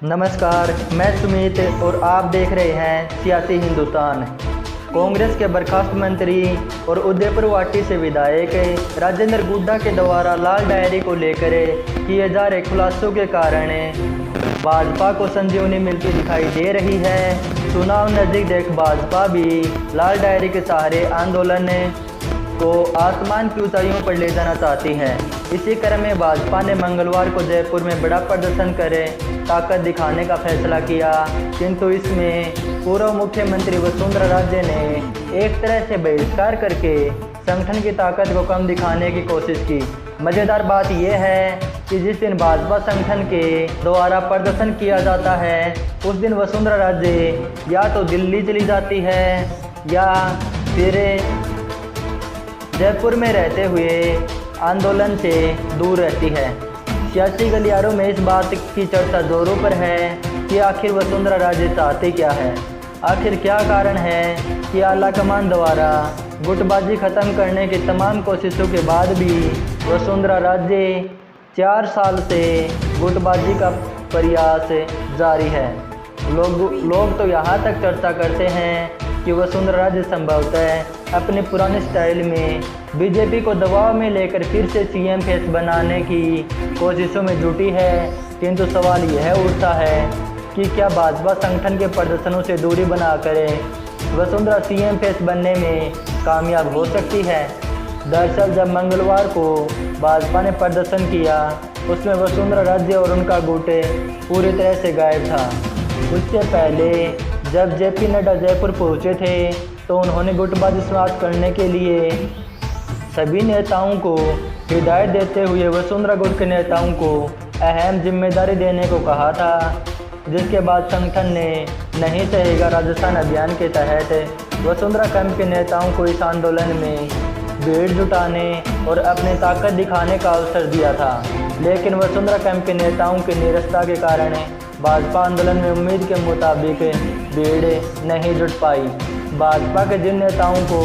नमस्कार, मैं सुमित और आप देख रहे हैं सियासी हिंदुस्तान। कांग्रेस के बर्खास्त मंत्री और उदयपुर वाटी से विधायक राजेंद्र गुड्डा के द्वारा लाल डायरी को लेकर किए जा रहे खुलासों के कारण भाजपा को संजीवनी मिलती दिखाई दे रही है। चुनाव नजदीक देख भाजपा भी लाल डायरी के सहारे आंदोलन को आसमान की ऊंचाइयों पर ले जाना चाहती है। इसी क्रम में भाजपा ने मंगलवार को जयपुर में बड़ा प्रदर्शन कर ताकत दिखाने का फैसला किया, किंतु इसमें पूर्व मुख्यमंत्री वसुंधरा राजे ने एक तरह से बहिष्कार करके संगठन की ताकत को कम दिखाने की कोशिश की। मज़ेदार बात यह है कि जिस दिन भाजपा संगठन के द्वारा प्रदर्शन किया जाता है उस दिन वसुंधरा राजे या तो दिल्ली चली जाती है या फिर जयपुर में रहते हुए आंदोलन से दूर रहती है। सियासी गलियारों में इस बात की चर्चा जोरों पर है कि आखिर वसुंधरा राजे चाहते क्या है। आखिर क्या कारण है कि आला कमान द्वारा गुटबाजी खत्म करने की तमाम कोशिशों के बाद भी वसुंधरा राजे 4 साल से गुटबाजी का प्रयास जारी है। लोग तो यहाँ तक चर्चा करते हैं कि वसुंधरा राजे संभवतः अपने पुराने स्टाइल में बीजेपी को दबाव में लेकर फिर से सीएम फेस बनाने की कोशिशों में जुटी है, किंतु सवाल यह उठता है कि क्या भाजपा संगठन के प्रदर्शनों से दूरी बनाकर वसुंधरा सीएम फेस बनने में कामयाब हो सकती है। दरअसल जब मंगलवार को भाजपा ने प्रदर्शन किया उसमें वसुंधरा राजे और उनका गुट पूरी तरह से गायब था। उससे पहले जब जेपी नड्डा जयपुर पहुंचे थे तो उन्होंने गुटबाजी समाप्त करने के लिए सभी नेताओं को हिदायत देते हुए वसुंधरा गुट के नेताओं को अहम जिम्मेदारी देने को कहा था, जिसके बाद संगठन ने नहीं सहेगा राजस्थान अभियान के तहत वसुंधरा कैंप के नेताओं को इस आंदोलन में भीड़ जुटाने और अपनी ताकत दिखाने का अवसर दिया था। लेकिन वसुंधरा कैंप के नेताओं की निरस्ता के कारण भाजपा आंदोलन में उम्मीद के मुताबिक भीड़ नहीं जुट पाई। भाजपा के जिन नेताओं को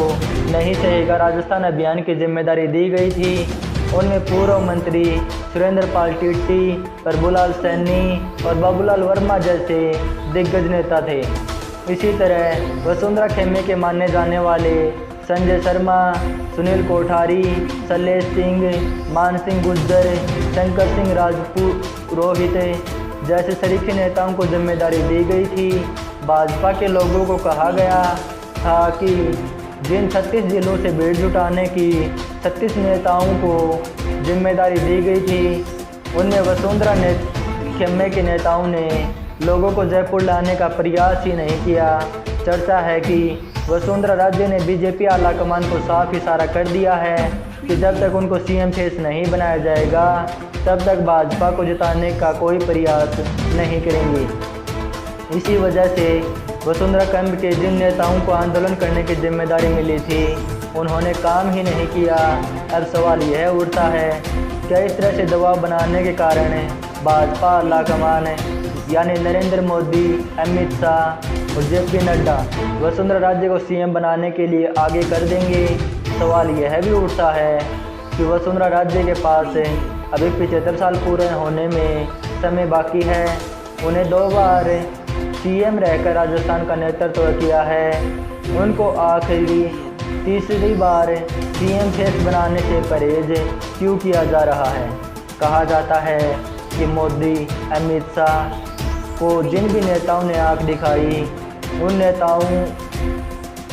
नहीं सहेगा राजस्थान अभियान की जिम्मेदारी दी गई थी उनमें पूर्व मंत्री सुरेंद्र पाल टिट्टी, प्रभुलाल सैनी और बाबूलाल वर्मा जैसे दिग्गज नेता थे। इसी तरह वसुंधरा खेमे के माने जाने वाले संजय शर्मा, सुनील कोठारी, शैलेश सिंह, मान सिंह गुज्जर, शंकर सिंह राजपूत रोहित जैसे शरीफी नेताओं को जिम्मेदारी दी गई थी। भाजपा के लोगों को कहा गया था कि जिन 36 जिलों से भीड़ जुटाने की 36 नेताओं को जिम्मेदारी दी गई थी उनमें वसुंधरा खेमे के नेताओं ने लोगों को जयपुर लाने का प्रयास ही नहीं किया। चर्चा है कि वसुंधरा राजे ने बीजेपी आला कमान को साफ इशारा कर दिया है कि जब तक उनको सीएम फेस नहीं बनाया जाएगा तब तक भाजपा को जिताने का कोई प्रयास नहीं करेंगे। इसी वजह से वसुंधरा कैंप के जिन नेताओं को आंदोलन करने की जिम्मेदारी मिली थी उन्होंने काम ही नहीं किया। अब सवाल यह उठता है क्या इस तरह से दबाव बनाने के कारण भाजपा आला कमान यानी नरेंद्र मोदी, अमित शाह और जेपी नड्डा वसुंधरा राजे को सीएम बनाने के लिए आगे कर देंगे। सवाल यह भी उठता है कि वसुंधरा राजे के पास अभी 75 साल पूरे होने में समय बाकी है। उन्हें 2 बार सीएम रहकर राजस्थान का नेतृत्व किया है। उनको आखिरी तीसरी बार सीएम फेस बनाने से परहेज क्यों किया जा रहा है। कहा जाता है कि मोदी, अमित शाह को जिन भी नेताओं ने आंख दिखाई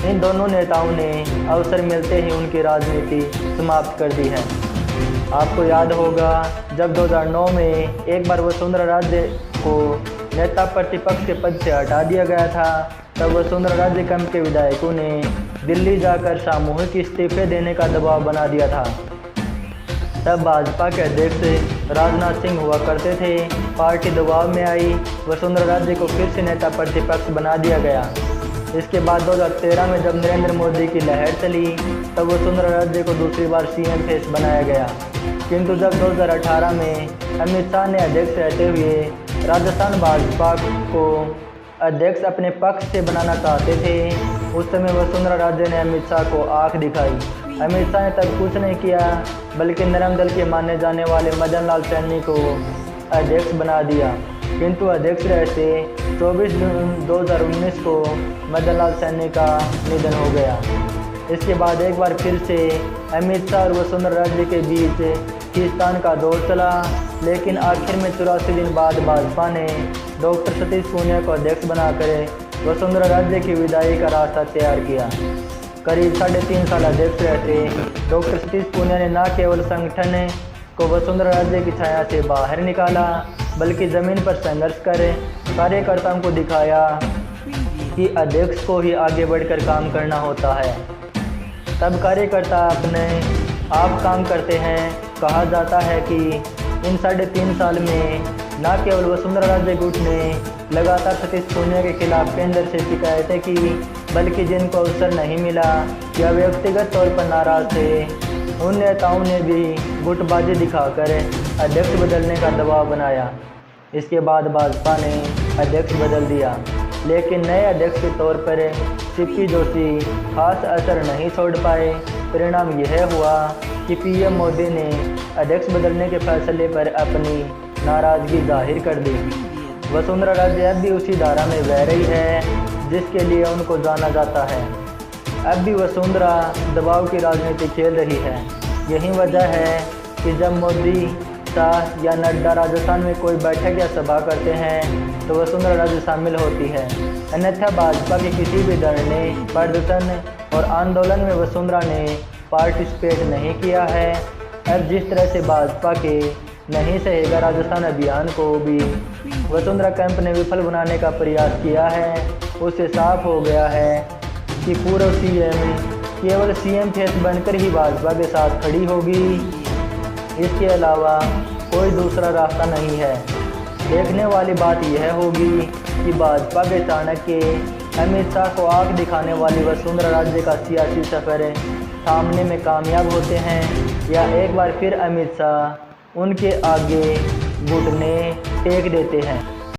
इन दोनों नेताओं ने अवसर मिलते ही उनकी राजनीति समाप्त कर दी है। आपको याद होगा जब 2009 में एक बार वसुंधरा राजे को नेता प्रतिपक्ष के पद से हटा दिया गया था, तब वसुंधरा राजे कैंप के विधायकों ने दिल्ली जाकर सामूहिक इस्तीफे देने का दबाव बना दिया था। तब भाजपा के अध्यक्ष राजनाथ सिंह हुआ करते थे। पार्टी दबाव में आई, वसुंधरा राजे को फिर से नेता प्रतिपक्ष बना दिया गया। इसके बाद 2013 में जब नरेंद्र मोदी की लहर चली तब वसुंधरा राजे को दूसरी बार सीएम फेस बनाया गया। किंतु जब 2018 में अमित शाह ने अध्यक्ष रहते हुए राजस्थान भाजपा को अध्यक्ष अपने पक्ष से बनाना चाहते थे, उस समय वसुंधरा राजे ने अमित शाह को आंख दिखाई। अमित शाह ने तब कुछ नहीं किया बल्कि नरम दल के माने जाने वाले मदन लाल सैनी को अध्यक्ष बना दिया। किंतु अध्यक्ष रहते 24 जून 2019 को मदन लाल सैनी का निधन हो गया। इसके बाद एक बार फिर से अमित शाह और वसुंधरा राजे के बीच खींचतान का दौर चला, लेकिन आखिर में 84 दिन बाद भाजपा ने डॉक्टर सतीश पूनिया को अध्यक्ष बनाकर वसुंधरा राजे की विदाई का रास्ता तैयार किया। करीब 3.5 साल अध्यक्ष रहते डॉक्टर सतीश पूनिया ने न केवल संगठन को वसुंधरा राजे की छाया से बाहर निकाला, बल्कि ज़मीन पर संघर्ष कर कार्यकर्ताओं को दिखाया कि अध्यक्ष को ही आगे बढ़कर काम करना होता है। तब कार्यकर्ता अपने आप काम करते हैं। कहा जाता है कि इन 3.5 साल में न केवल वसुंधरा राजे गुट ने लगातार सतीश पूनिया के खिलाफ केंद्र से शिकायतें की, बल्कि जिनको अवसर नहीं मिला या व्यक्तिगत तौर पर नाराज थे, उन नेताओं ने भी गुटबाजी दिखाकर अध्यक्ष बदलने का दबाव बनाया। इसके बाद भाजपा ने अध्यक्ष बदल दिया, लेकिन नए अध्यक्ष के तौर पर सीपी जोशी खास असर नहीं छोड़ पाए। परिणाम यह हुआ कि पीएम मोदी ने अध्यक्ष बदलने के फैसले पर अपनी नाराज़गी जाहिर कर दी। वसुंधरा राजे अब भी उसी धारा में बह रही है जिसके लिए उनको जाना जाता है। अब भी वसुंधरा दबाव की राजनीति खेल रही है। यही वजह है कि जब मोदी, शाह या नड्डा राजस्थान में कोई बैठक या सभा करते हैं तो वसुंधरा राजे शामिल होती है। अन्यथा भाजपा के किसी भी धरने, प्रदर्शन और आंदोलन में वसुंधरा ने पार्टिसिपेट नहीं किया है। अब जिस तरह से भाजपा के नहीं सहेगा राजस्थान अभियान को भी वसुंधरा कैंप ने विफल बनाने का प्रयास किया है, उससे साफ हो गया है कि पूर्व सीएम केवल सीएम फेस बनकर ही भाजपा के साथ खड़ी होगी। इसके अलावा कोई दूसरा रास्ता नहीं है। देखने वाली बात यह होगी कि भाजपा के चाणक्य अमित शाह को आंख दिखाने वाली वसुंधरा राजे का सियासी सफर थामने में कामयाब होते हैं या एक बार फिर अमित शाह उनके आगे घुटने टेक देते हैं।